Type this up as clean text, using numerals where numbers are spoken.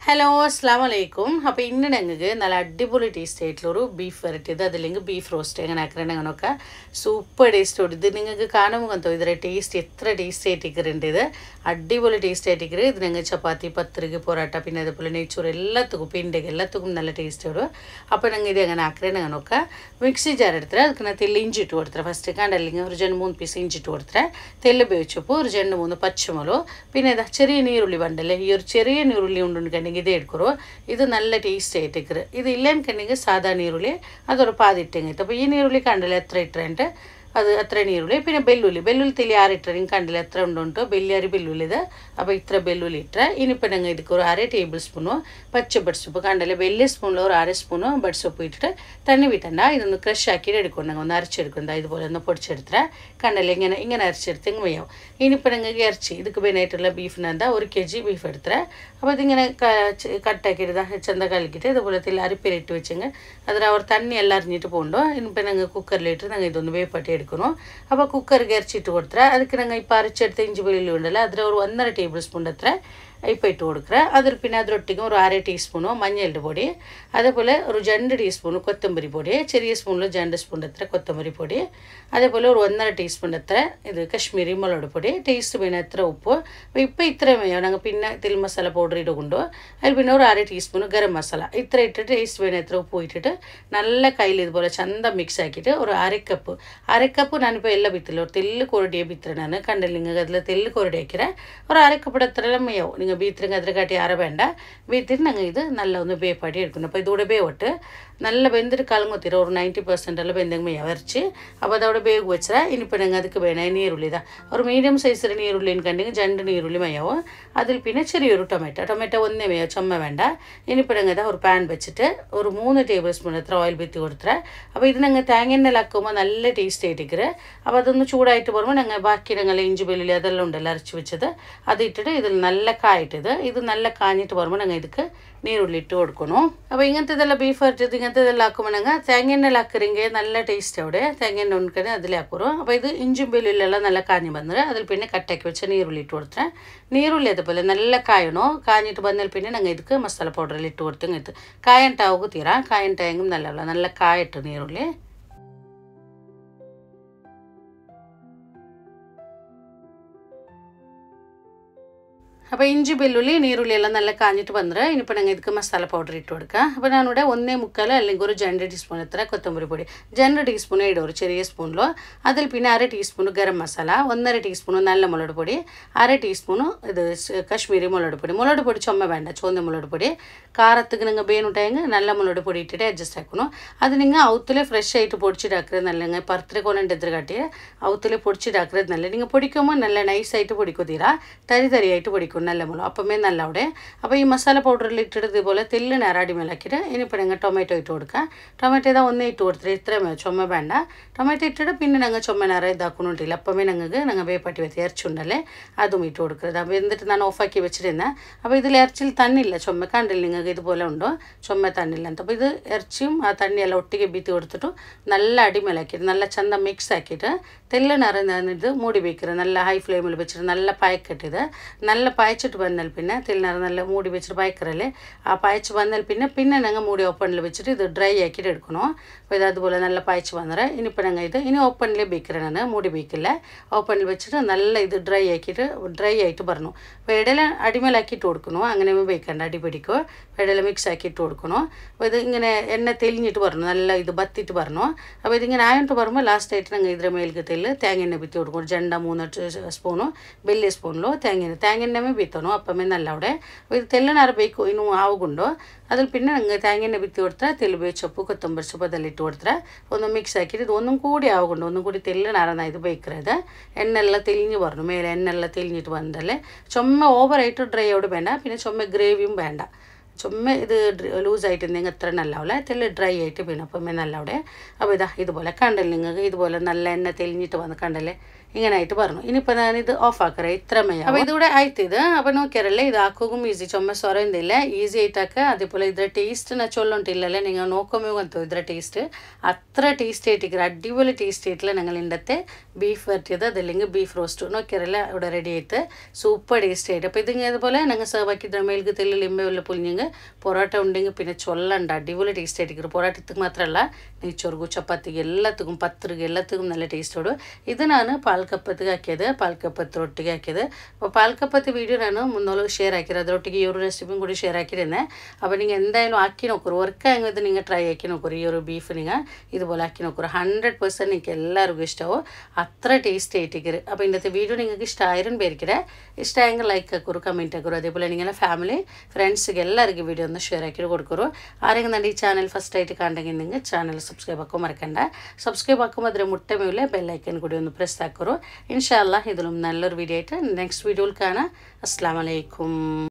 Hello അസ്സലാമു അലൈക്കും. അപ്പോൾ ഇന്ന് ഞങ്ങൾക്ക് നല്ല അടിപൊളി ടേസ്റ്റ് ആയിട്ടുള്ളൊരു ബീഫ് വരട്ടിയത് അതല്ലെങ്കിൽ ബീഫ് റോസ്റ്റ് എങ്ങനെ ആക്കണം അങ്ങനെയൊക്കെ സൂപ്പർ ടേസ്റ്റോട് ഇത് നിങ്ങൾക്ക് കാണുമ്പോൾ തോന്നിയ ടേസ്റ്റ് എത്ര ടേസ്റ്റ് ആയിട്ടിരിക്കുന്നുണ്ട്. ഇത് അടിപൊളി ടേസ്റ്റ് ആയിട്ടിരിക്കുന്നത്. ഇത് ഞങ്ങൾ ചപ്പാത്തി പത്തിരിക്ക് പൊറോട്ട പിന്നെ അതേപോലെ നെയ്ച്ചോറ് എല്ലാത്തുക്കും പിണ്ടേക്ക് എല്ലാത്തുക്കും നല്ല ടേസ്റ്റോട്. അപ്പോൾ ഞങ്ങൾ ഇത് എങ്ങനെ ആക്കണം അങ്ങനെയൊക്കെ മിക്സി ജാർ എടുത്തിട്ട് ಅದಕ್ಕೆ ತೆಲ್ಲು ಇಂಜಿ ಇಟ್ಟು ಕೊಡ್ತಾರೆ ಫಸ್ಟ್ ಕಂಡಲ್ಲಿಗೆ ഒരു 2-3 പീസ് ഇഞ്ചി ഇട്ട് കൊടുത്തിട്ട് തെല്ല് ഉപയോഗിച്ചപ്പോൾ ഒരു 2-3 പച്ചമുളക് പിന്നെ ഇതാ ചെറിയ നീരുള്ളി വേണ്ടല്ലേ ഈ ഒരു ചെറിയ നീരുള്ളി ഉണ്ടെങ്കിൽ ഇതേ എടുക്കറോ ഇത് നല്ല ടേസ്റ്റ് ആയിട്ടിരിക്കുന്നത്. ഇത് ഇല്ലെന്നുണ്ടെങ്കിൽ സാധാ നീരുള്ളി അതൊരു പാതി ഇട്ടെങ്കിൽ അപ്പോൾ ഈ നീരുള്ളി കണ്ടല്ലേ എത്ര ഇട്ടിട്ട് അത് അത്ര നീരുള്ളി പിന്നെ ಬೆಳ್ಳುಳ್ಳಿ ತೆಲಿ 6 ಇಟ್ಟರೆ ಹಿಂಗೆ ಕಂಡಿಲ್ಲ ಎತ್ರ ಉಂಟು ಬೆಳ್ಳಿಯಾರಿ ಬೆಳ್ಳುಳ್ಳಿ ಇದೆ അപ്പോൾ ഇത്ര ಬೆಳ್ಳುಳ್ಳಿ ഇട്ടರೆ ഇനിയിപ്പോൾ ഞങ്ങൾ ಇದಕ್ಕೆ ഒരു 1/2 ടേബിൾ സ്പൂണോ പച്ച ബഡ്സൊപ്പ് കണ്ടല്ലേ വലിയ സ്പൂണിൽ ഒരു 1/2 സ്പൂണോ ബഡ്സൊപ്പ് ഇട്ടിട്ട് തണ്ണി വിട്ടണ്ട ഇതൊന്ന് ക്രഷ് ആക്കിയിട്ട് എടുക്കണം ഞങ്ങൾ ഒന്ന് അരച്ചെടുക്കുന്നത് ഇതുപോലെ ഒന്ന് പൊടിച്ചെടുത്തിട്ട് കണ്ടല്ലേ ഇങ്ങനെ അരച്ചെടുത്ത് ഇങ്ങനെ വയ്യാവും. ഇനിയിപ്പോൾ ഞങ്ങൾക്ക് ഇറച്ചി ಇದಕ್ಕೆ ಬೇನಾയിട്ടുള്ള ബീഫിനെന്താ 1 kg ബീഫ് എടുത്തിട്ട് അപ്പോൾ ഇതിങ്ങനെ കട്ടാക്കിയിട്ട് ചെന്ത കലക്കിയിട്ട് ഇതുപോലെ അരിപ്പയിലിട്ട് വെച്ചെങ്കിൽ അതിൽ അവർ തണ്ണി എല്ലാം അറിഞ്ഞിട്ട് പോകുന്നുണ്ടോ ഇനിയിപ്പോൾ ഞങ്ങൾ കുക്കറിലിട്ട് ഞങ്ങൾ ഇതൊന്ന് വേപ്പട്ടി എടുക്കണം. അപ്പോൾ കുക്കർക്ക് ഇറച്ചിട്ട് കൊടുത്തിട്ട് ಅದಕ್ಕೆ ഞങ്ങൾ ഇപ്പോൾ അരച്ചെടുത്ത ഇഞ്ചി വെള്ളുള്ളി ഉണ്ടല്ലോ അതിൽ ഒരു 1.5 ടേബിൾ സ്പൂൺ അത്ര ഇപ്പോൾ ഇട്ട് കൊടുക്കുക. അതിൽ പിന്നെ അതിലൊട്ടിക്കും ഒരു 1/2 ടീസ്പൂണോ മഞ്ഞളുടെ പൊടി അതേപോലെ ഒരു 2 ടീസ്പൂൺ കൊത്തമ്പരി പൊടി ചെറിയ സ്പൂണിൽ 2 സ്പൂൺ അത്ര കൊത്തമ്പരി പൊടി അതേപോലെ ഒരു 1.5 ടീസ്പൂൺ അത്ര ഇത് കശ്മീരി മുളക് പൊടി ടേസ്റ്റ് പിന്നെ എത്ര ഉപ്പ് ഇപ്പോൾ ഇത്രയും വേണം ഞങ്ങൾ പിന്നെ തിൽ മസാല പൗഡർ ഇടുകൊണ്ടോ അതിൽ പിന്നെ ഒരു 1/2 ടീസ്പൂൺ ഗരം മസാല ഇത്ര ഇട്ടിട്ട് ടേസ്റ്റ് വേണം എത്ര ഉപ്പ് ഇട്ടിട്ട് നല്ല കയ്യിൽ ഇതുപോലെ ചന്ത മിക്സ് ആക്കിയിട്ട് ഒരു അര കപ്പ് ഞാനിപ്പോൾ എല്ലാം ബിത്തില്ല ഒരു തെല്ല് കൊരടിയെ ബിത്തറ ഞാൻ കണ്ടില്ല നിങ്ങൾക്ക് അതിൽ തെല്ല് കൊരടി ആക്കിയാൽ ഒരു അര കപ്പ് എത്രയെല്ലാം മേയാവും നിങ്ങൾ ബീത്തിരിങ്ങ അതിൽ കാട്ടി അര വേണ്ട ബീത്തിട്ട് ഞങ്ങൾ ഇത് നല്ല ഒന്ന് വേപ്പാട്ടി എടുക്കണം. അപ്പോൾ ഇതോടെ വേവിട്ട് നല്ല വെന്തിട്ട് കലങ്ങുത്തിര ഒരു 90% എല്ലാം വെന്തെങ്കിൽ വരച്ച് അപ്പോൾ അതവിടെ വേഗ് വെച്ചാൽ ഇനിയിപ്പോൾ ഞങ്ങൾ അതിക്ക് വേണേ നീരുള്ളി ഇതാ ഒരു മീഡിയം സൈസിൽ നീരുള്ളി കണ്ടെങ്കിൽ 2 നീരുള്ളി മയാവും അതിൽ പിന്നെ ചെറിയൊരു ടൊമാറ്റോ ഒന്നേ മേയോ ചുമ വേണ്ട. ഇനിയിപ്പോൾ ഞങ്ങൾ ഒരു പാൻ വെച്ചിട്ട് ഒരു 3 ടേബിൾ സ്പൂൺ എത്ര ഓയിൽ ബിത്തി കൊടുത്തിട്ട് അപ്പോൾ ഇത് ഞങ്ങൾ തേങ്ങയെണ്ണയിലാക്കുമ്പോൾ നല്ല ടേസ്റ്റ് ആയിട്ടിരിക്കുന്നത്. അപ്പോൾ അതൊന്ന് ചൂടായിട്ട് പോകുമ്പോൾ ഞങ്ങൾ ബാക്കി ഞങ്ങൾ ഇഞ്ചി വെള്ളുള്ളി അതെല്ലാം ഉണ്ടല്ലോ അരച്ച് വെച്ചത് അത് ഇട്ടിട്ട് ഇതിൽ നല്ല കായിട്ടത് ഇത് നല്ല കാഞ്ഞിട്ട് പോകുമ്പോൾ ഞങ്ങൾ ಇದಕ್ಕೆ ನೀರುಳ್ಳಿ ಇಟ್ಟು കൊടുക്കണം. അപ്പോൾ ഇങ്ങനത്തെതെല്ലാം ബീഫ് വരട്ടത് ഇങ്ങനത്തെതെല്ലാം ആക്കുമ്പോൾ ഞങ്ങൾ തേങ്ങയെണ്ണയിൽ ആക്കറിയെങ്കിൽ നല്ല ടേസ്റ്റ് അവിടെ തേങ്ങയെണ്ണ ഉണ്ണിക്കണേ അതിലാക്കുറോ. അപ്പോൾ ഇത് ഇഞ്ചും വെള്ളുള്ളിയെല്ലാം നല്ല കാഞ്ഞ് വന്നത് അതിൽ പിന്നെ കട്ടാക്കി വെച്ച നീരുള്ളി ഇട്ട് കൊടുത്തേ നീരുള്ളി അതുപോലെ നല്ല കായണോ കാഞ്ഞിട്ട് വന്നാൽ പിന്നെ ഞങ്ങൾ ಇದಕ್ಕೆ മസാല പൗഡറിൽ ഇട്ട് കൊടുത്തു ഇത് കായണ്ടാവുക തീരാ കായണ്ടായെങ്കിൽ നല്ല കായിട്ട് നീരുള്ളി. അപ്പോൾ ഇഞ്ചി വെള്ളുള്ളി നീരുള്ളി എല്ലാം നല്ല കാഞ്ഞിട്ട് വന്നിട്ട് ഇനിയിപ്പോൾ ഞങ്ങൾ ಇದಕ್ಕೆ മസാല പൗഡർ ഇട്ട് കൊടുക്കുക. അപ്പോൾ ഞാനിവിടെ 1.25 അല്ലെങ്കിൽ ഒരു 2 ടീസ്പൂൺ എത്ര കൊത്തമ്പരി പൊടി 2 ടീസ്പൂൺ ഇടും ഒരു ചെറിയ സ്പൂണിലോ അതിൽ പിന്നെ 1/2 ടീസ്പൂൺ ഗരം മസാല 1.5 ടീസ്പൂൺ നല്ല മുളക് പൊടി 1/2 ടീസ്പൂൺ ഇത് കശ്മീരി മുളക് പൊടി ചുമ വേണ്ട ചുവന്ന മുളക് പൊടി കാരத்துக்கு നിങ്ങൾ ಬೇನುಂಟಾയെങ്കിൽ നല്ല മുളക് പൊടി ഇട്ടിട്ട് അഡ്ജസ്റ്റ് ആക്കണം. അത് നിങ്ങൾ ഔത്തിലെ ഫ്രഷ് ആയിട്ട് പൊടിച്ചിട്ടാക്കുന്നത് നല്ല നിങ്ങൾ പർത്തിരി കൊണ്ടിട്ട് എത്ര കാട്ടി ഔത്തിലെ പൊടിച്ചിട്ടാക്കുന്നത് നല്ല നിങ്ങൾ പൊടിക്കുമ്പോൾ നല്ല നൈസായിട്ട് പൊടിക്കുതീരാ തരി പൊടിക്കും നല്ല മുളക് അപ്പമേ നല്ല അവിടെ. അപ്പോൾ ഈ മസാല പൗഡറിൽ ഇട്ടിട്ട് ഇതുപോലെ തെല്ല് നേരാടി മേലാക്കിയിട്ട് ഇനിയിപ്പോൾ ഞങ്ങൾ ടൊമാറ്റോ ഇട്ട് കൊടുക്കുക. ടൊമാറ്റോ ഇതാ ഒന്നേ ഇട്ട് കൊടുത്തിട്ട് ഇത്രയും ചുമ വേണ്ട ടൊമാറ്റോ ഇട്ടിട്ട് പിന്നെ ഞങ്ങൾ ചുമ നേര ഇതാക്കണോണ്ടില്ല അപ്പമേ ഞങ്ങൾ വേപ്പാട്ടി വെച്ച് ഇറച്ചുണ്ടല്ലേ അതും ഇട്ട് കൊടുക്കുന്നത്. അപ്പോൾ എന്നിട്ട് ഞാൻ ഓഫാക്കി വെച്ചിരുന്നേ. അപ്പോൾ ഇതിൽ ഇറച്ചിയിൽ തണ്ണില്ല ചുമ കണ്ടില്ല നിങ്ങൾക്ക് ഇതുപോലെ ഉണ്ടോ ചുമ തണ്ണില്ല ಅಂತ. അപ്പോൾ ഇത് ഇറച്ചിയും ആ തണ്ണിയെല്ലാം ഒട്ടിಗೆ ബീത്തി കൊടുത്തിട്ട് നല്ല അടിമേലാക്കിയിട്ട് നല്ല ചന്ത മിക്സ് ആക്കിയിട്ട് തെല്ല് നിറഞ്ഞിട്ട് മൂടി വയ്ക്കുന്നത് നല്ല ഹൈ ഫ്ലെയിമിൽ വെച്ചിട്ട് നല്ല പായക്കെട്ടിത് നല്ല പായച്ചിട്ട് വന്നാൽ പിന്നെ തെല്ല് നല്ല മൂടി വെച്ചിട്ട് പായക്കറല്ലേ ആ പായച്ച് വന്നാൽ പിന്നെ ഞങ്ങൾ മൂടി ഓപ്പണിൽ വെച്ചിട്ട് ഇത് ഡ്രൈ ആക്കിയിട്ട് എടുക്കണം. അപ്പോൾ ഇത് അതുപോലെ നല്ല പായച്ച് വന്നറ ഇനിയിപ്പോൾ ഞങ്ങൾ ഇത് ഇനി ഓപ്പണിൽ ബേക്കറ ഞാൻ മൂടി ബേക്കില്ല ഓപ്പണിൽ വെച്ചിട്ട് നല്ല ഇത് ഡ്രൈ ആയിട്ട് പറഞ്ഞു. അപ്പോൾ ഇടയിൽ അടിമേലാക്കിയിട്ട് കൊടുക്കണം അങ്ങനെ ബേക്കണ്ട അടി പിടിക്കും ഇടയിൽ മിക്സ് ആക്കിയിട്ട് കൊടുക്കണം. അപ്പോൾ ഇത് ഇങ്ങനെ എണ്ണ തെളിഞ്ഞിട്ട് പറഞ്ഞു നല്ല ഇത് ബത്തിയിട്ട് പറഞ്ഞു. അപ്പോൾ ഇതിങ്ങനെ ആയിട്ട് പറയുമ്പോൾ ലാസ്റ്റ് ആയിട്ട് ഞങ്ങൾ ഇതിൻ്റെ മേലേക്ക് തെല്ല് തേങ്ങ ബിത്തി കൊടുക്കണം 2-3 സ്പൂണു വലിയ സ്പൂണിലോ തേങ്ങ ബീത്തണോ അപ്പമേ നല്ല അവിടെ. അപ്പോൾ ഇത് തെല്ലിനാറ് ಬೇಕು ಇನ್ನೂ ಆಗುಂಡು അതിൽ പിന്നെ ഞങ്ങൾ തേങ്ങ ബിത്തി കൊടുത്താൽ തെലുബേ ചൊപ്പ് കൊത്തമ്പരി ചൊപ്പ് അതെല്ലാം ഇട്ട് കൊടുത്താൽ ഒന്ന് മിക്സ് ആക്കിയിട്ട് ഇത് ഒന്നും കൂടി ആവുകൊണ്ട് ഒന്നും കൂടി തെല്ലിനാറാണ് ഇത് ബേക്കറത് എണ്ണെല്ലാം തെളിഞ്ഞ് പറഞ്ഞു മേലെ എണ്ണെല്ലാം തെളിഞ്ഞിട്ട് വന്നല്ലേ ചുമ ഓവറായിട്ട് ഡ്രൈ ഔട്ട് വേണ്ട പിന്നെ ചുമ ഗ്രേവിയും വേണ്ട ചുമ ഇത് ലൂസായിട്ടുണ്ടെങ്കിൽ അത്ര നല്ലാവില്ല തെല്ല് ഡ്രൈ ആയിട്ട് പിന്നെ അപ്പം നല്ല അവിടെ. അപ്പോൾ ഇതുപോലെ കണ്ടല്ലേ നിങ്ങൾക്ക് ഇതുപോലെ നല്ല എണ്ണ തെളിഞ്ഞിട്ട് വന്ന് കണ്ടല്ലേ ഇങ്ങനെ ആയിട്ട് പറഞ്ഞു. ഇനിയിപ്പോൾ ഞാനിത് ഓഫ് ആക്കറേ ഇത്ര മയ. അപ്പോൾ ഇതിവിടെ ആಯ್ತು ഇത്. അപ്പോൾ നോക്കിയാರಲ್ಲ ಇದು ಹಾಕೋಗೂ ಈಸಿ ಚೊಮ್ಮೆ ಸೊರೆಂದಿಲ್ಲ ಈಸಿ ಆಯ್ತಾಕ അതേപോലെ ಇದರ ಟೇಸ್ಟ್ನ ചൊല്ലുണ്ടില്ലല്ലേ നിങ്ങൾ നോക്കുമ്പോൾ ಅಂತೂ ಇದರ ടേസ്റ്റ് അത്ര ടേസ്റ്റ് ആയിട്ടിരിക്കുക അടിപൊളി ടേസ്റ്റ് ആയിട്ടില്ല ഞങ്ങൾ ഇണ്ടത്തെ ബീഫ് വരട്ടിയത് അതല്ലെങ്കിൽ ബീഫ് റോസ്റ്റ് നോക്കിയാറല്ല ഇവിടെ റെഡി ആയിട്ട് സൂപ്പർ ടേസ്റ്റ് ആയിട്ട് അപ്പോൾ ഇതിങ്ങനെ അതുപോലെ ഞങ്ങൾ സെർവ് ആക്കി മേൽക്ക് തെല്ല് ലിമ്പയുള്ള പുളിഞ്ഞെങ്കിൽ പൊറോട്ട ഉണ്ടെങ്കിൽ പിന്നെ ചൊല്ലണ്ട അടിപൊളി ടേസ്റ്റ് ആയിരിക്കും പൊറോട്ടക്ക് മാത്രമല്ല നെയ്ച്ചോറുക്കും ചപ്പാത്തിക്ക് എല്ലാത്തുക്കും പത്തിരിക്ക് എല്ലാത്തുക്കും നല്ല ടേസ്റ്റോട് ഇത് ഞാൻ പാൽക്കപ്പത്തിക്ക് ആക്കിയത് പാൽക്കപ്പത്ത് റൊട്ടിക്ക് ആക്കിയത് അപ്പോൾ പാൽക്കപ്പത്ത് വീഡിയോ ഞാൻ മുന്നോട്ട് ഷെയർ ആക്കിയത് അതിലൊട്ടിക്ക് ഈ ഒരു റെസിപ്പിയും കൂടി ഷെയർ ആക്കിയിരുന്നേ അപ്പോൾ നിങ്ങൾ എന്തായാലും ആക്കി നോക്കൂ വർക്കായെങ്കിൽ ഇത് നിങ്ങൾ ട്രൈ ആക്കി നോക്കൂ ഈ ഒരു ബീഫ് നിങ്ങൾ ഇതുപോലെ ആക്കി നോക്കൂ 100% നിങ്ങൾക്ക് എല്ലാവർക്കും ഇഷ്ടമാവും അത്ര ടേസ്റ്റ് ആയിട്ടിരിക്കും അപ്പോൾ ഇന്നത്തെ വീഡിയോ നിങ്ങൾക്ക് ഇഷ്ടമായിരുന്നു പേരിക്കരെ ഇഷ്ടമായെങ്കിൽ ലൈക്ക് ആക്കൂ കമൻറ്റ് ആക്കൂ അതേപോലെ നിങ്ങളുടെ ഫാമിലി ഫ്രണ്ട്സിಗೆ ಎಲ್ಲರಿಗೂ വീഡിയോ ഒന്ന് ഷെയർ ആക്കി കൊടുക്കൂ ആരെങ്കിലും നമ്മുടെ ഈ ചാനൽ ഫസ്റ്റ് ആയിട്ട് കണ്ടെങ്കിൽ നിങ്ങൾ ചാനൽ സബ്സ്ക്രൈബ് ആക്കാൻ മറക്കണ്ട സബ്സ്ക്രൈബ് ആക്കുമ്പോൾ അതിൽ മുട്ട മേലെ ബെല്ലൈക്കൻ കൂടി ഒന്ന് പ്രസ് ആക്കൂ ഇൻഷാ അല്ലാഹ് ഇതിലും നല്ലൊരു വീഡിയോ ആയിട്ട് നെക്സ്റ്റ് വീഡിയോയിൽ കാണാം അസ്സലാമു അലൈക്കും